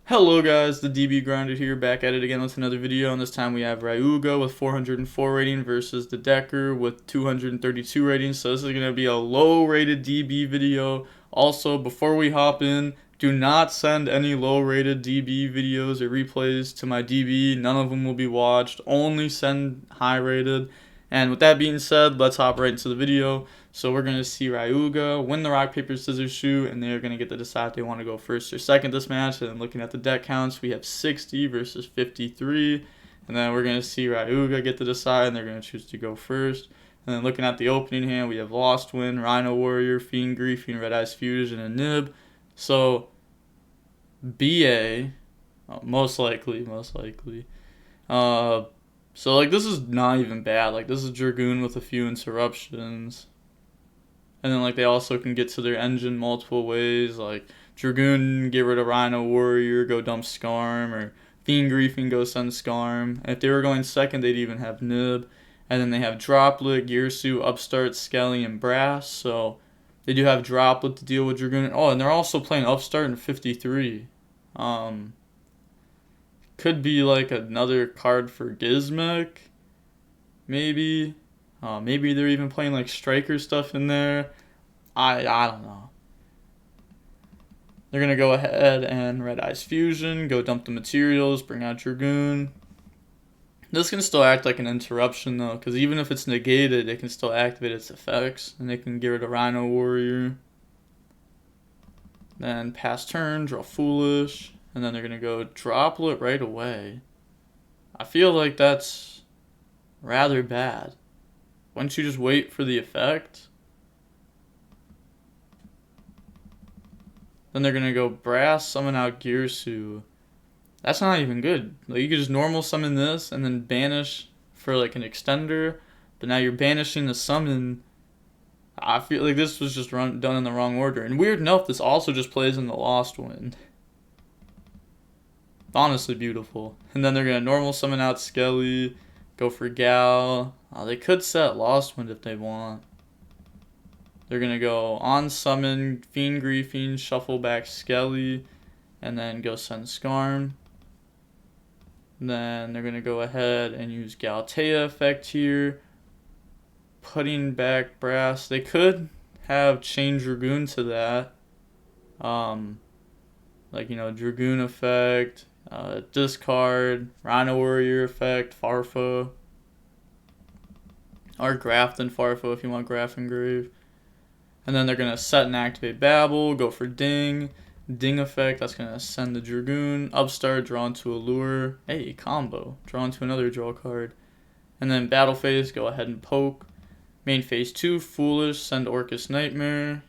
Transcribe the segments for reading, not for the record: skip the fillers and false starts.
Hello guys, the DB Grinder here, back at it again with another video, and this time we have Ryuga with 404 rating versus the Decker with 232 ratings. So this is going to be a low rated DB video. Also, before we hop in, do not send any low rated DB videos or replays to my DB. None of them will be watched, only send high rated. And with that being said, let's hop right into the video. So we're going to see Ryuga win the rock, paper, scissors, shoot, and they're going to get to decide if they want to go first or second this match. And then looking at the deck counts, we have 60 versus 53. And then we're going to see Ryuga get to decide, and they're going to choose to go first. And then looking at the opening hand, we have Lost Wind, Rhino Warrior, Fiend Griefing, Red Eyes Fusion, and Nib. So BA, most likely. So, like, this is not even bad. Like, this is Dragoon with a few interruptions. And then, like, they also can get to their engine multiple ways. Like, Dragoon, get rid of Rhino Warrior, go dump Scarm. Or Fiend Griefing, go send Scarm. And if they were going second, they'd even have Nib. And then they have Droplet, Gearsuit, Upstart, Skelly, and Brass. So, they do have Droplet to deal with Dragoon. Oh, and they're also playing Upstart in 53. Could be like another card for Gizmek, maybe. Maybe they're even playing like Striker stuff in there. I don't know. They're gonna go ahead and Red Eyes Fusion, go dump the materials, bring out Dragoon. This can still act like an interruption though, because even if it's negated, it can still activate its effects, and they can get rid of Rhino Warrior. Then pass turn, draw Foolish. And then they're going to go Droplet right away. I feel like that's rather bad. Wouldn't you just wait for the effect? Then they're going to go Brass, summon out Gearsuit. That's not even good. Like, you could just normal summon this and then banish for like an extender. But now you're banishing the summon. I feel like this was just done in the wrong order. And weird enough, this also just plays in the Lost Wind. Honestly beautiful. And then they're going to normal summon out Skelly, go for Gal. They could set Lost Wind if they want. They're going to go on summon, Fiend Griefing, shuffle back Skelly, and then go send Scarm. And then they're going to go ahead and use Galtea effect here, putting back Brass. They could have chain Dragoon to that. Like, you know, Dragoon effect. Discard, Rhino Warrior effect, Farfa, or Graft and Farfa if you want Graft and Grave. And then they're going to set and activate Babel, go for Ding effect, that's going to send the Dragoon, Upstart, draw into a Lure, hey, combo, draw into another draw card. And then Battle Phase, go ahead and poke. Main Phase 2, Foolish, send Orcust Nightmare.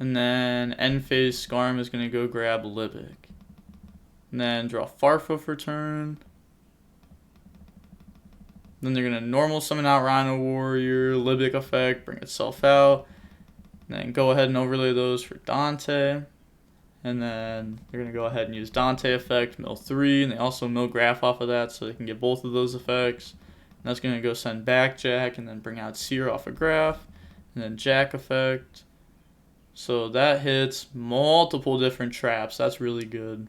And then End Phase, Scarm is going to go grab Libic. And then draw Farfa for turn. Then they're going to normal summon out Rhino Warrior, Libic effect, bring itself out. And then go ahead and overlay those for Dante. And then they're going to go ahead and use Dante effect, mill 3. And they also mill Graph off of that so they can get both of those effects. And that's going to go send back Jack and then bring out Seer off of Graph. And then Jack effect. So that hits multiple different traps. That's really good.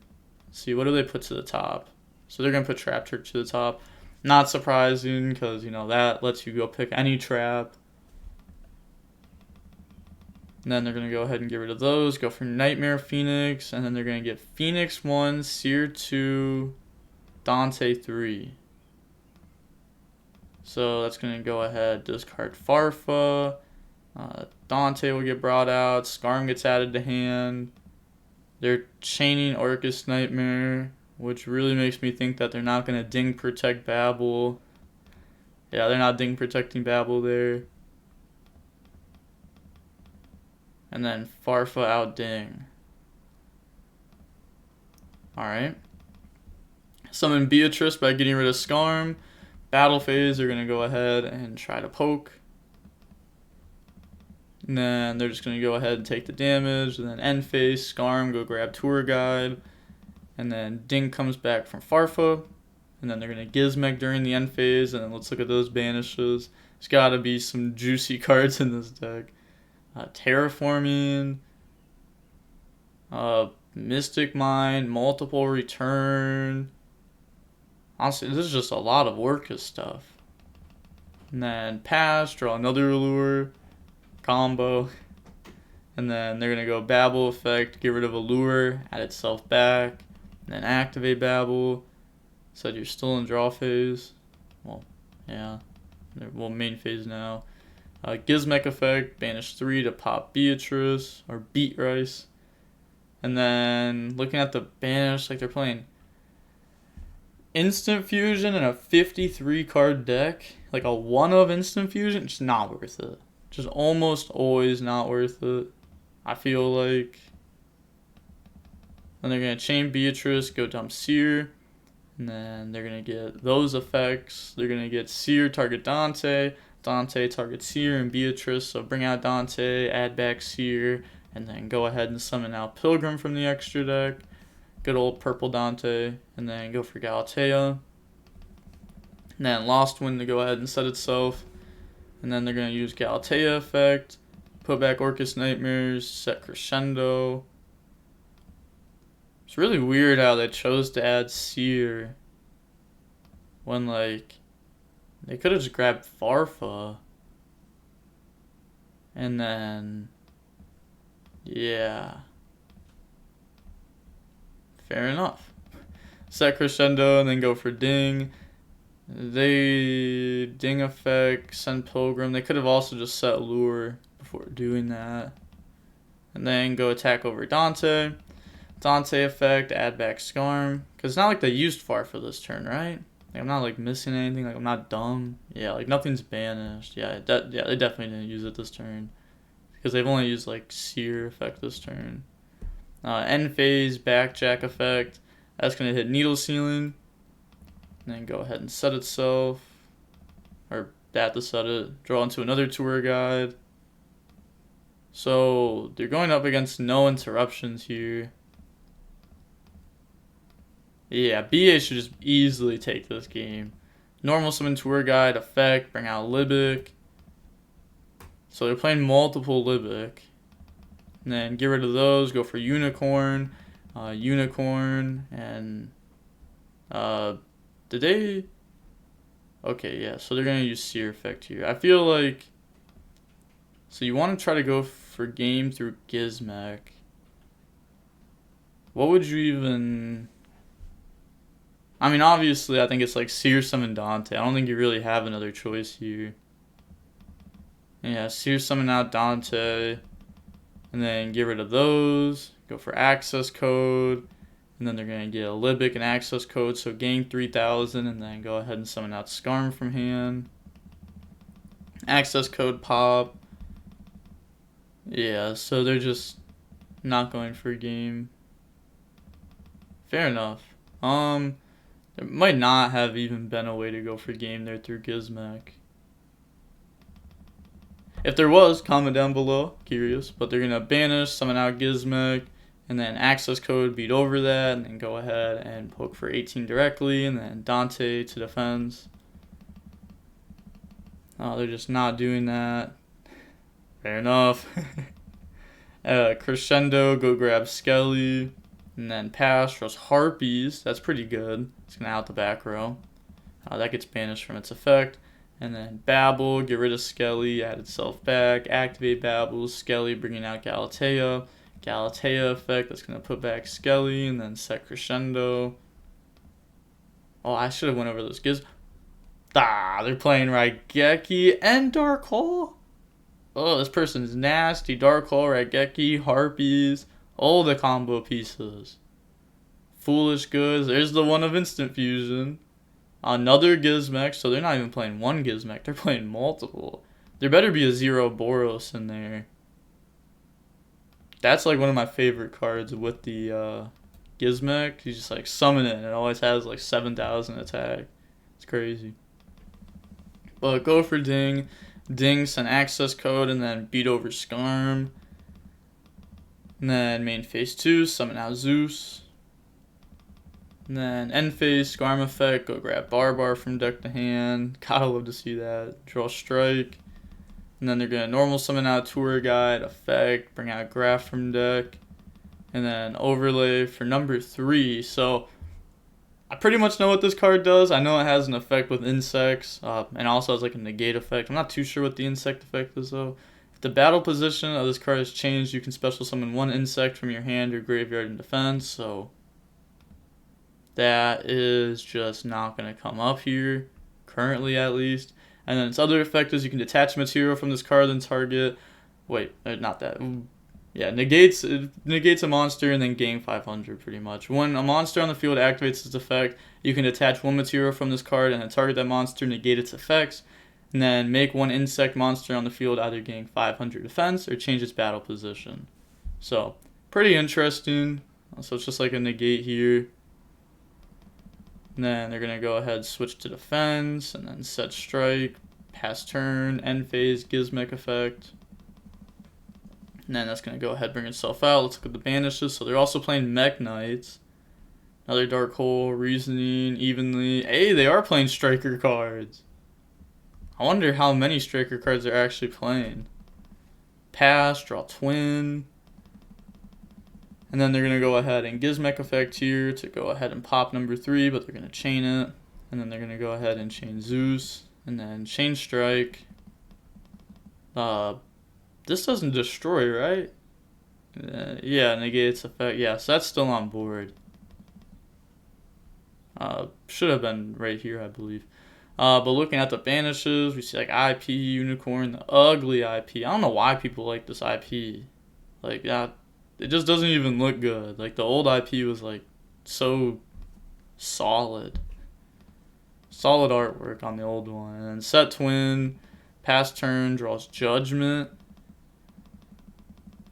See, what do they put to the top? So they're going to put Trap Trick to the top. Not surprising, because, you know, that lets you go pick any trap. And then they're going to go ahead and get rid of those. Go for Nightmare Phoenix. And then they're going to get Phoenix 1, Seer 2, Dante 3. So that's going to go ahead, discard Farfa. Dante will get brought out. Scarm gets added to hand. They're chaining Orcust Nightmare, which really makes me think that they're not going to ding protect Babel. Yeah, they're not ding protecting Babel there. And then Farfa out ding. Alright. Summon Beatrice by getting rid of Scarm. Battle Phase, they're going to go ahead and try to poke. And then they're just going to go ahead and take the damage. And then End Phase, Scarm, go grab Tour Guide. And then Ding comes back from Farfa. And then they're going to Gizmek during the End Phase. And then let's look at those banishes. There's got to be some juicy cards in this deck. Terraforming. Mystic Mine, multiple return. Honestly, this is just a lot of Orcust stuff. And then pass, draw another lure, combo. And then they're going to go Babble effect, get rid of a lure, add itself back, and then activate Babble. Said you're still in draw phase. Well, yeah. Well, main phase now. Gizmek effect, banish 3 to pop Beatrice, or Beat Rice. And then looking at the banish, like they're playing Instant Fusion in a 53 card deck. Like a 1 of Instant Fusion, just not worth it. Just almost always not worth it, I feel like. And they're going to chain Beatrice, go dump Seer. And then they're going to get those effects. They're going to get Seer, target Dante. Dante, target Seer and Beatrice. So bring out Dante, add back Seer. And then go ahead and summon out Pilgrim from the extra deck. Good old purple Dante. And then go for Galatea. And then Lost Wind to go ahead and set itself. And then they're going to use Galatea effect. Put back Orcust Nightmares. Set Crescendo. It's really weird how they chose to add Seer. When, like, they could have just grabbed Farfa. And then, yeah. Fair enough. Set Crescendo and then go for Ding. They Ding effect, send Pilgrim. They could have also just set Lure before doing that. And then go attack over Dante. Dante effect, add back Scarm. Because it's not like they used Farfa this turn, right? Like, I'm not like missing anything. Like I'm not dumb. Yeah, like nothing's banished. Yeah, they definitely didn't use it this turn. Because they've only used like Seer effect this turn. End phase, Backjack effect. That's going to hit Needle Ceiling. And then go ahead and set itself. Or that to set it. Draw into another tour guide. So they're going up against no interruptions here. Yeah, BA should just easily take this game. Normal summon tour guide, effect, bring out Libic. So they're playing multiple Libic. And then get rid of those, go for Unicorn. Unicorn, and did they? Okay, yeah, so they're going to use Seer effect here. I feel like, so you want to try to go for game through Gizmek. What would you even, I mean, obviously, I think it's like Seer Summon Dante. I don't think you really have another choice here. Yeah, Seer Summon out Dante. And then get rid of those. Go for access code. And then they're going to get a Libic and access code. So gain 3,000. And then go ahead and summon out Scarm from hand. Access code pop. Yeah, so they're just not going for a game. Fair enough. There might not have even been a way to go for game there through Gizmek. If there was, comment down below. Curious. But they're going to banish, summon out Gizmek, and then access code beat over that, and then go ahead and poke for 18 directly, and then Dante to defense. Oh, they're just not doing that. Fair enough. Crescendo, go grab Skelly, and then pass, draws Harpies. That's pretty good. It's going to out the back row. That gets banished from its effect. And then Babble, get rid of Skelly, add itself back, activate Babble, Skelly bringing out Galatea. Galatea effect, that's going to put back Skelly, and then set Crescendo. Oh, I should have went over those giz. They're playing Raigeki and Dark Hole. Oh, this person's nasty. Dark Hole, Raigeki, Harpies, all the combo pieces. Foolish Goods, there's the one of Instant Fusion. Another Gizmek, so they're not even playing one Gizmek, they're playing multiple. There better be a 0 Boros in there. That's like one of my favorite cards with the Gizmek. You just like summon it and it always has like 7,000 attack. It's crazy. But go for Ding. Ding, send access code, and then beat over Scarm. And then main phase 2, summon out Zeus. And then end phase, Scarm effect, go grab Barbar from deck to hand. Gotta love to see that. Draw Strike. And then they're going to normal summon out Tour Guide, effect, bring out Graph from deck. and then overlay for number 3. So I pretty much know what this card does. I know it has an effect with insects, and also has like a negate effect. I'm not too sure what the insect effect is though. If the battle position of this card is changed, you can special summon 1 insect from your hand or graveyard in defense. So that is just not going to come up here, currently at least. And then its other effect is you can detach material from this card and target. Wait, not that. Yeah, negates a monster and then gain 500 pretty much. When a monster on the field activates its effect, you can detach 1 material from this card and then target that monster, negate its effects, and then make 1 insect monster on the field either gain 500 defense or change its battle position. So, pretty interesting. So it's just like a negate here. And then they're going to go ahead, switch to defense, and then set strike, pass turn, end phase, Gizmek effect. And then that's going to go ahead, bring itself out. Let's look at the banishes. So they're also playing Mech Knights. Another Dark Hole, Reasoning, Evenly. Hey, they are playing Striker cards. I wonder how many Striker cards they're actually playing. Pass, draw Twin. And then they're going to go ahead and Gizmek effect here to go ahead and pop number 3, but they're going to chain it. And then they're going to go ahead and chain Zeus. And then chain Strike. This doesn't destroy, right? Yeah, negate its effect. Yeah, so that's still on board. Should have been right here, I believe. But looking at the banishes, we see like IP, Unicorn, the ugly IP. I don't know why people like this IP. Like, that, it just doesn't even look good. Like, the old IP was like so solid. Solid artwork on the old one. And then set Twin, pass turn, draws Judgment.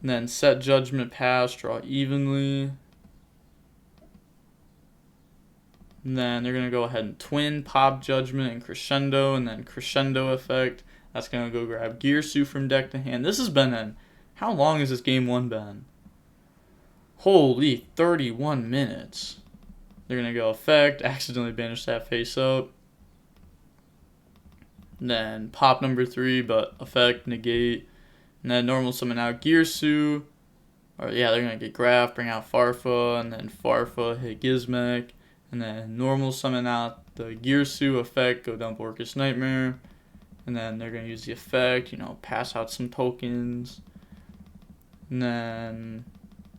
And then set Judgment, pass, draw Evenly. And then they're going to go ahead and Twin, pop Judgment, and Crescendo. And then Crescendo effect. That's going to go grab Gearsu from deck to hand. This has been in... How long has this game 1 been? Holy, 31 minutes. They're going to go effect, accidentally banish that face up. And then pop number 3, but effect, negate. And then normal summon out Gearsu. Or yeah, they're going to get Graph, bring out Farfa, and then Farfa, hit Gizmek. And then normal summon out the Gearsu effect, go dump Orcust Nightmare. And then they're going to use the effect, you know, pass out some tokens. And then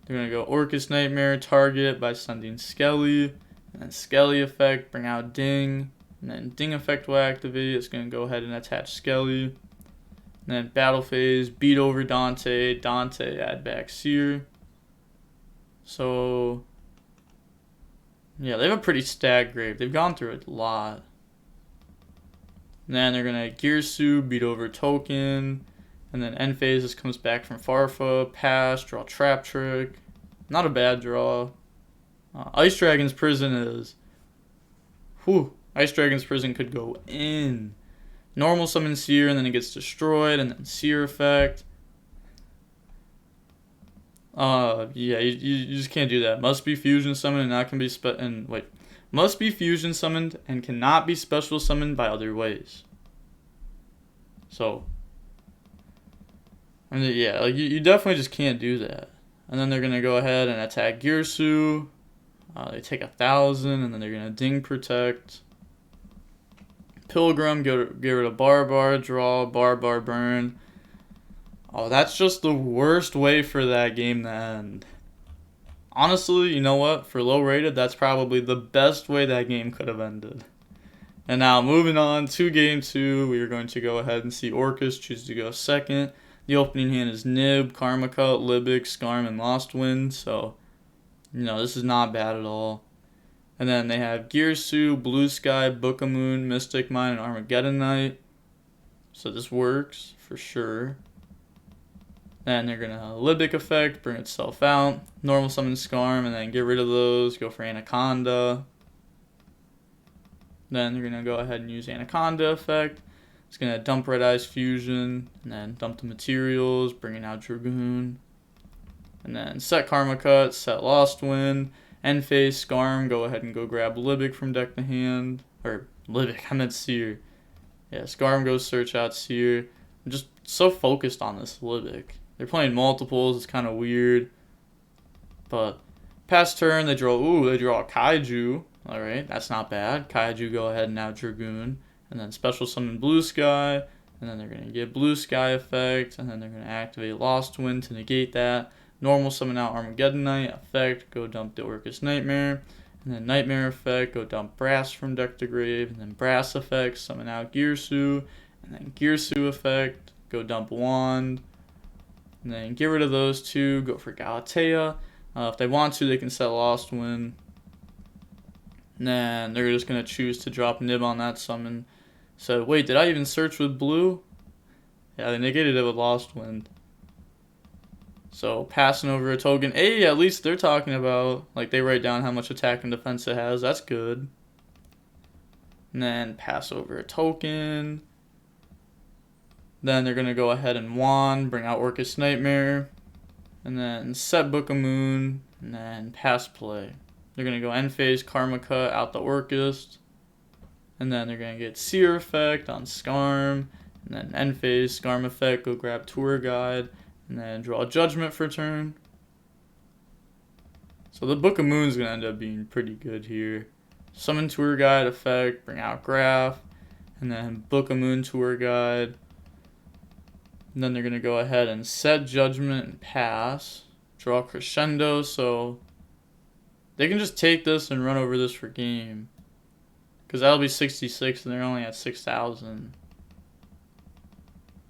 they're going to go Orcust Nightmare, target by sending Skelly. And then Skelly effect, bring out Ding. And then Ding effect will activate. It's going to go ahead and attach Skelly. And then battle phase, beat over Dante. Dante, add back Seer. So, yeah, they have a pretty stacked grave. They've gone through a lot. And then they're going to Gearsu, beat over Token. And then end phase, this comes back from Farfa. Pass, draw Trap Trick. Not a bad draw. Ice Dragon's Prison is... Whew. Ice Dragon's Prison could go in. Normal summon Seer, and then it gets destroyed, and then Seer effect. Yeah, you just can't do that. Must be fusion summoned and not can be must be fusion summoned and cannot be special summoned by other ways. So, I mean, yeah, like you definitely just can't do that. And then they're gonna go ahead and attack Gearsu. They take 1,000, and then they're gonna Ding Protect. Pilgrim, get rid of Barbar, draw, Barbar, burn. Oh, that's just the worst way for that game to end. Honestly, you know what? For low rated, that's probably the best way that game could have ended. And now, moving on to game 2, we are going to go ahead and see Orcust choose to go second. The opening hand is Nib, Karma Cut, Libic, Skarm, and Lost Wind. So, you know, this is not bad at all. And then they have Gearsu, Blue Sky, Book of Moon, Mystic Mine, and Armageddon Knight. So this works for sure. Then they're going to Libic effect, bring itself out. Normal summon Skarm, and then get rid of those. Go for Anaconda. Then they're going to go ahead and use Anaconda effect. It's going to dump Red Eyes Fusion, and then dump the materials, bringing out Dragoon. And then set Karma Cut, set Lost Wind. End phase, Skarm, go ahead and go grab Libic from deck to hand. Or, Libic, I meant Seer. Yeah, Skarm goes search out Seer. I'm just so focused on this Libic. They're playing multiples, it's kind of weird. But pass turn, they draw a Kaiju. Alright, that's not bad. Kaiju go ahead and now Dragoon. And then special summon Blue Sky. And then they're going to get Blue Sky effect. And then they're going to activate Lost Wind to negate that. Normal summon out Armageddon Knight effect. Go dump the Orcust Nightmare. And then Nightmare effect. Go dump Brass from deck to grave. And then Brass effect. Summon out Girsu. And then Girsu effect. Go dump Wand. And then get rid of those two. Go for Galatea. If they want to, they can set Lost Wind. And then they're just going to choose to drop Nib on that summon. So, wait, did I even search with blue? Yeah, they negated it with Lost Wind. So, passing over a token. Hey, at least they're talking about, like, they write down how much attack and defense it has. That's good. And then pass over a token. Then they're going to go ahead and Wand, bring out Orcust Nightmare. And then set Book of Moon. And then pass play. They're going to go end phase, Karma Cut, out the Orcust. And then they're going to get Seer effect on Skarm. And then end phase, Skarm effect, go grab Tour Guide. And then draw Judgment for turn. So the Book of Moon is going to end up being pretty good here. Summon Tour Guide effect, bring out Graph. And then Book of Moon Tour Guide. And then they're going to go ahead and set Judgment and pass. Draw Crescendo, so they can just take this and run over this for game. Because that'll be 66 and they're only at 6,000.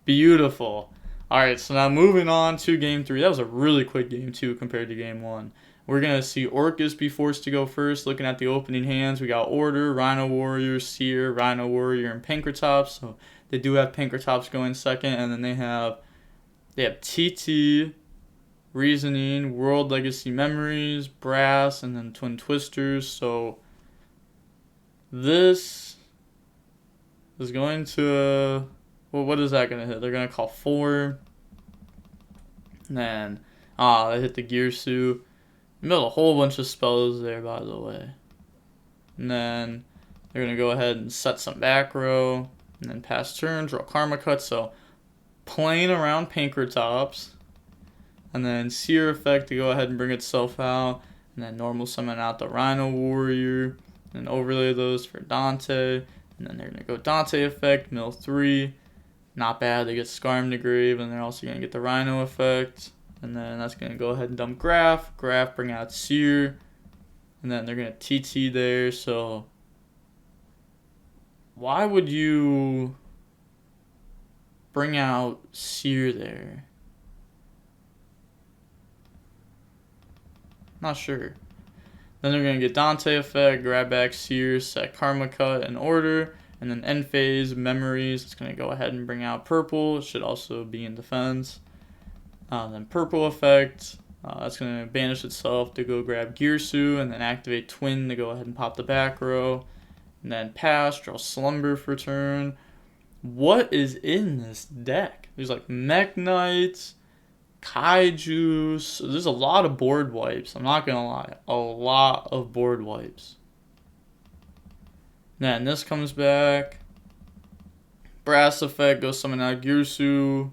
Beautiful. Alright, so now moving on to game 3. That was a really quick game 2 compared to game 1. We're going to see Orcust be forced to go first. Looking at the opening hands, we got Order, Rhino Warrior, Seer, Rhino Warrior, and Pankratops. So they do have Pankratops going second. And then they have TT, Reasoning, World Legacy Memories, Brass, and then Twin Twisters. So this is going to, well, what is that going to hit? They're going to call 4. And then, they hit the Girsu. Made a whole bunch of spells there, by the way. And then they're going to go ahead and set some back row. And then pass turn, draw Karma Cut. So playing around Pankratops. And then Seer effect to go ahead and bring itself out. And then normal summon out the Rhino Warrior. And overlay those for Dante. And then they're going to go Dante effect, mill 3. Not bad, they get Skarm to grave. And they're also going to get the Rhino effect. And then that's going to go ahead and dump Graph. Graph, bring out Seer. And then they're going to TT there. So why would you bring out Seer there? Not sure. Then they're going to get Dante effect, grab back Seer, set Karma Cut in order. And then end phase, Memories. It's going to go ahead and bring out Purple. It should also be in defense. Then Purple effect, that's going to banish itself to go grab Girsu, and then activate Twin to go ahead and pop the back row. And then pass, draw Slumber for turn. What is in this deck? There's like Mech Knights, Kaiju. So there's a lot of board wipes. I'm not going to lie. A lot of board wipes. Then this comes back. Brass effect, go summon out Girsu.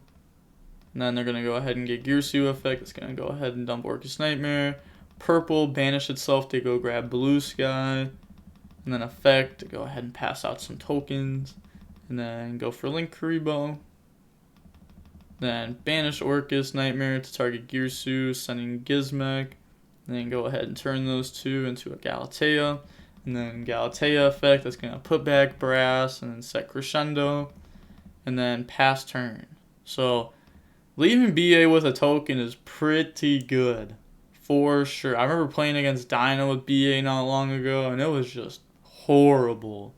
And then they're going to go ahead and get Girsu effect. It's going to go ahead and dump Orcust Nightmare. Purple, banish itself to go grab Blue Sky. And then effect to go ahead and pass out some tokens. And then go for Link Kuriboh. Then banish Orcust Nightmare to target Girsu, sending Gizmek. And then go ahead and turn those two into a Galatea. And then Galatea effect, that's going to put back Brass and then set Crescendo. And then pass turn. So leaving BA with a token is pretty good, for sure. I remember playing against Dino with BA not long ago, and it was just horrible.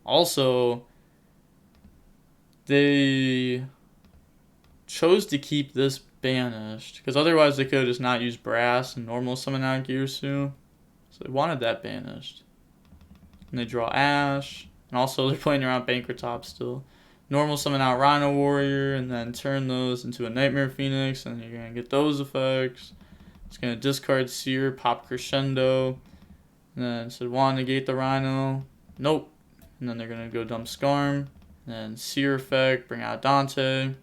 Also, they chose to keep this banished, because otherwise they could have just not used Brass and normal summon out Girsu. So they wanted that banished. And they draw Ash, and also they're playing around Pankratops still. Normal summon out Rhino Warrior, and then turn those into a Nightmare Phoenix, and you're going to get those effects. It's going to discard Seer, pop Crescendo, and then said want to negate the Rhino. Nope. And then they're going to go dump Skarm, and then Seer effect, bring out Dante.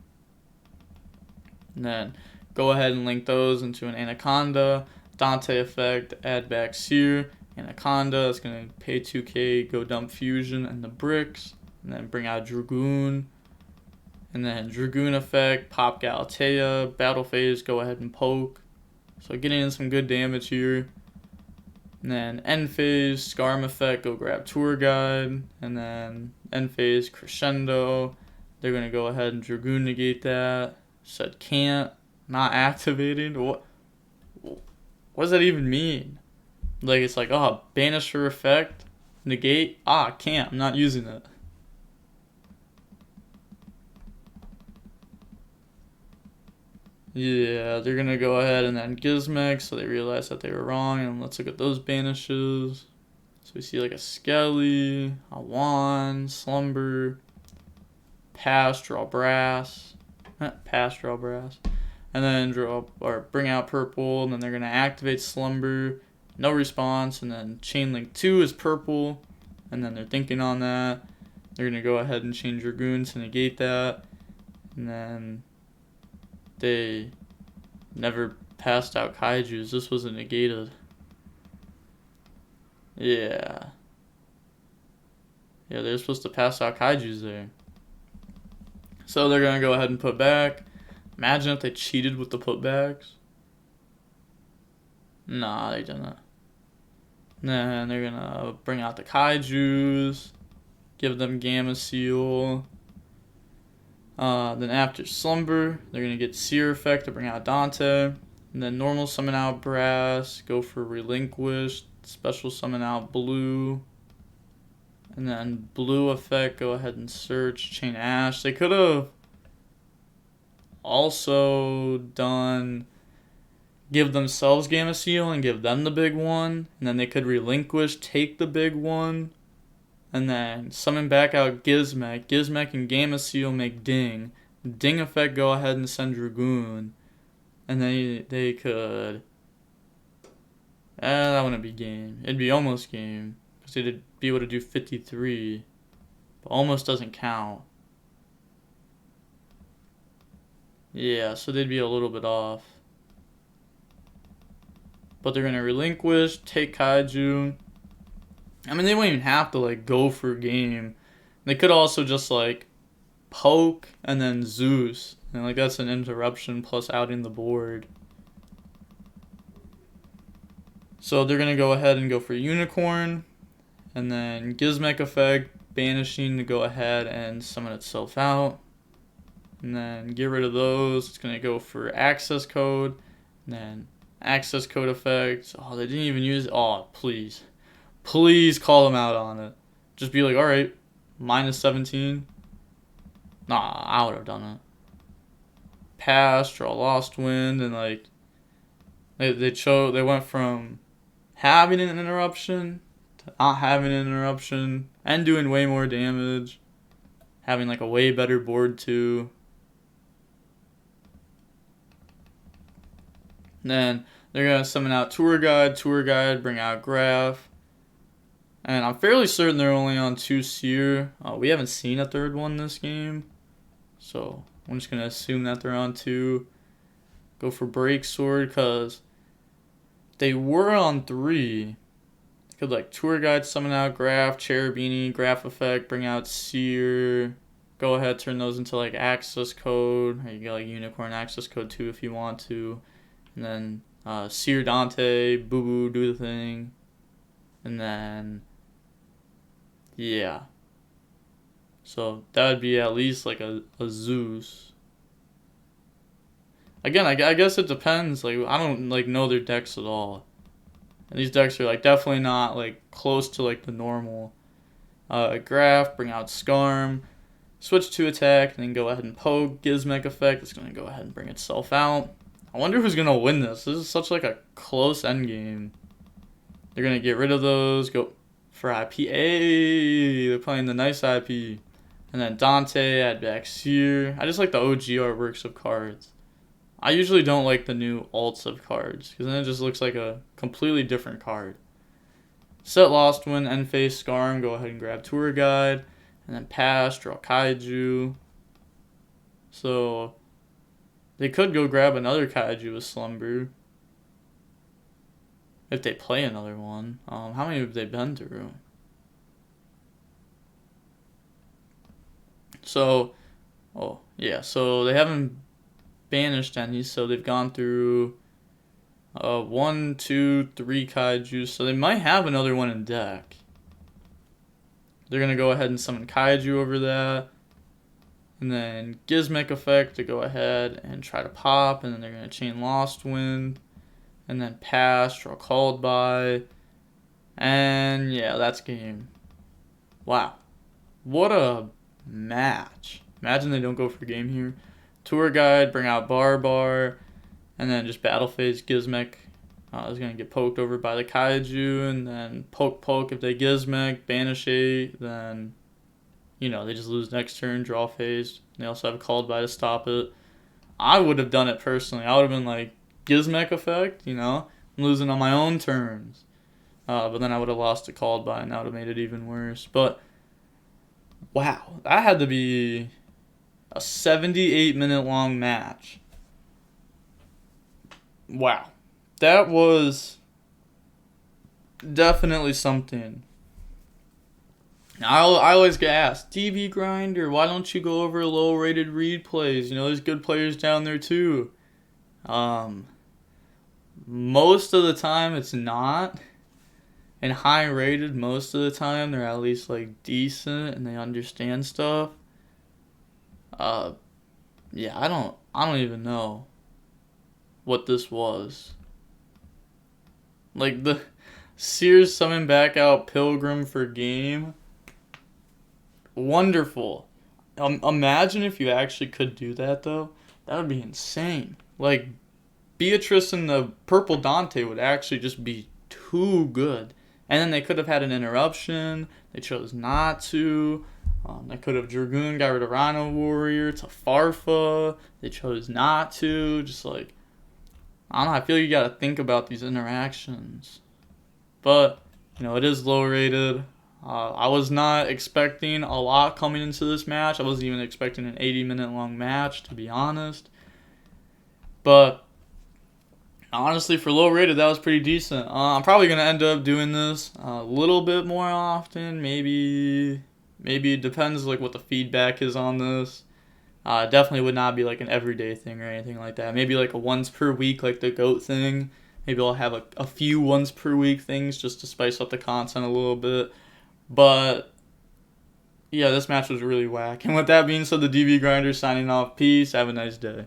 And then go ahead and link those into an Anaconda. Dante effect, add back Seer. Anaconda, it's going to pay 2k, go dump Fusion and the bricks. And then bring out Dragoon. And then Dragoon effect, pop Galatea. Battle phase, go ahead and poke. So getting in some good damage here. And then end phase, Scarm effect, go grab Tour Guide. And then end phase, Crescendo. They're going to go ahead and Dragoon negate that. Said can't, not activated. What does that even mean? Like, it's like, oh, banish for effect, negate. Can't, I'm not using it. Yeah, they're going to go ahead and then Gizmek, so they realize that they were wrong. And let's look at those banishes. So we see like a Skelly, a Wand, Slumber, pass, draw Brass. Pass, draw Brass. And then draw or bring out purple. And then they're going to activate Slumber. No response. And then Chain Link 2 is purple. And then they're thinking on that. They're going to go ahead and change Dragoon to negate that. And then they never passed out Kaijus. This was a negated. Yeah. Yeah, they're supposed to pass out Kaijus there. So they're going to go ahead and put back. Imagine if they cheated with the putbacks. Nah, they didn't. Then they're going to bring out the Kaijus. Give them Gamma Seal. Then after Slumber, they're going to get Seer effect to bring out Dante. And then normal summon out Brass. Go for Relinquish. Special summon out Blue. And then Blue effect, go ahead and search Chain Ash. They could have also done give themselves Gamma Seal and give them the big one. And then they could Relinquish, take the big one. And then summon back out Gizmek. Gizmek and Gamma Seal make Ding. Ding effect, go ahead and send Dragoon. And then they could... that wouldn't be game. It'd be almost game. Because they'd be able to do 53. But almost doesn't count. Yeah, so they'd be a little bit off. But they're going to Relinquish, take Kaiju. I mean, they won't even have to, like, go for game. They could also just, like, poke and then Zeus. And, like, that's an interruption plus outing the board. So they're going to go ahead and go for Unicorn. And then Gizmek effect, banishing to go ahead and summon itself out. And then get rid of those. It's going to go for access code. And then access code effect. Oh, they didn't even use it. Oh, please. Please call them out on it. Just be like, alright, minus 17. Nah, I would have done it. Pass, draw Lost Wind, and like they went from having an interruption to not having an interruption and doing way more damage. Having like a way better board too. And then they're gonna summon out Tour Guide, bring out Graph. And I'm fairly certain they're only on 2 Seer. We haven't seen a third one this game. So I'm just going to assume that they're on 2. Go for Break Sword because they were on 3. They could like Tour Guide, summon out Graph, Cherubini, Graph effect, bring out Seer. Go ahead, turn those into like access code. Or you get like Unicorn access code too if you want to. And then Seer Dante, Boo Boo, do the thing. And then... yeah. So that would be at least like a Zeus. Again, I guess it depends. Like, I don't like know their decks at all. And these decks are like definitely not like close to like the normal. Graph, bring out Scarm, switch to attack, and then go ahead and poke. Gizmek effect. It's gonna go ahead and bring itself out. I wonder who's gonna win this. This is such like a close end game. They're gonna get rid of those. Go for IPA. They're playing the nice IP. And then Dante, add back Seer. I just like the OG artworks of cards. I usually don't like the new alts of cards, because then it just looks like a completely different card. Set Lost Wind, end phase Scarm, go ahead and grab Tour Guide. And then pass, draw Kaiju. So, they could go grab another Kaiju with Slumber. if they play another one. How many have they been through? So, oh yeah, so they haven't banished any, so they've gone through 1, 2, 3 kaiju, so they might have another one in deck. They're gonna go ahead and summon kaiju over that, and then Gizmek effect to go ahead and try to pop, and then they're gonna chain Lost Wind, and then pass, draw Called By, and yeah, that's game. Wow, what a match! Imagine they don't go for game here. Tour Guide, bring out Barbar, and then just Battle Phase Gizmek is going to get poked over by the Kaiju, and then poke if they Gizmek, banish 8, then, you know, they just lose next turn, draw phase. They also have Called By to stop it. I would have done it personally. I would have been like, Gizmek effect, you know, I'm losing on my own terms. But then I would have lost to Called By, and that would have made it even worse. But, wow, that had to be a 78-minute long match. Wow. That was definitely something. I always get asked, DB Grinder, why don't you go over low-rated replays? You know, there's good players down there too. Most of the time it's not. And high-rated, most of the time they're at least like decent and they understand stuff. Yeah, I don't even know what this was. Like the Sears summon back out Pilgrim for game. Wonderful. Imagine if you actually could do that though. That would be insane. Like Beatrice and the Purple Dante would actually just be too good. And then they could have had an interruption. They chose not to. They could have Dragoon got rid of Rhino Warrior to Farfa. They chose not to. Just like, I don't know. I feel you got to think about these interactions. But, you know, it is low rated. I was not expecting a lot coming into this match. I wasn't even expecting an 80-minute long match, to be honest. But honestly, for low rated, that was pretty decent. I'm probably going to end up doing this a little bit more often. Maybe it depends like what the feedback is on this. Definitely would not be like an everyday thing or anything like that. Maybe like a once per week, like the GOAT thing. Maybe I'll have a few once per week things just to spice up the content a little bit. But yeah, this match was really whack. And with that being said, the DB Grinder signing off. Peace. Have a nice day.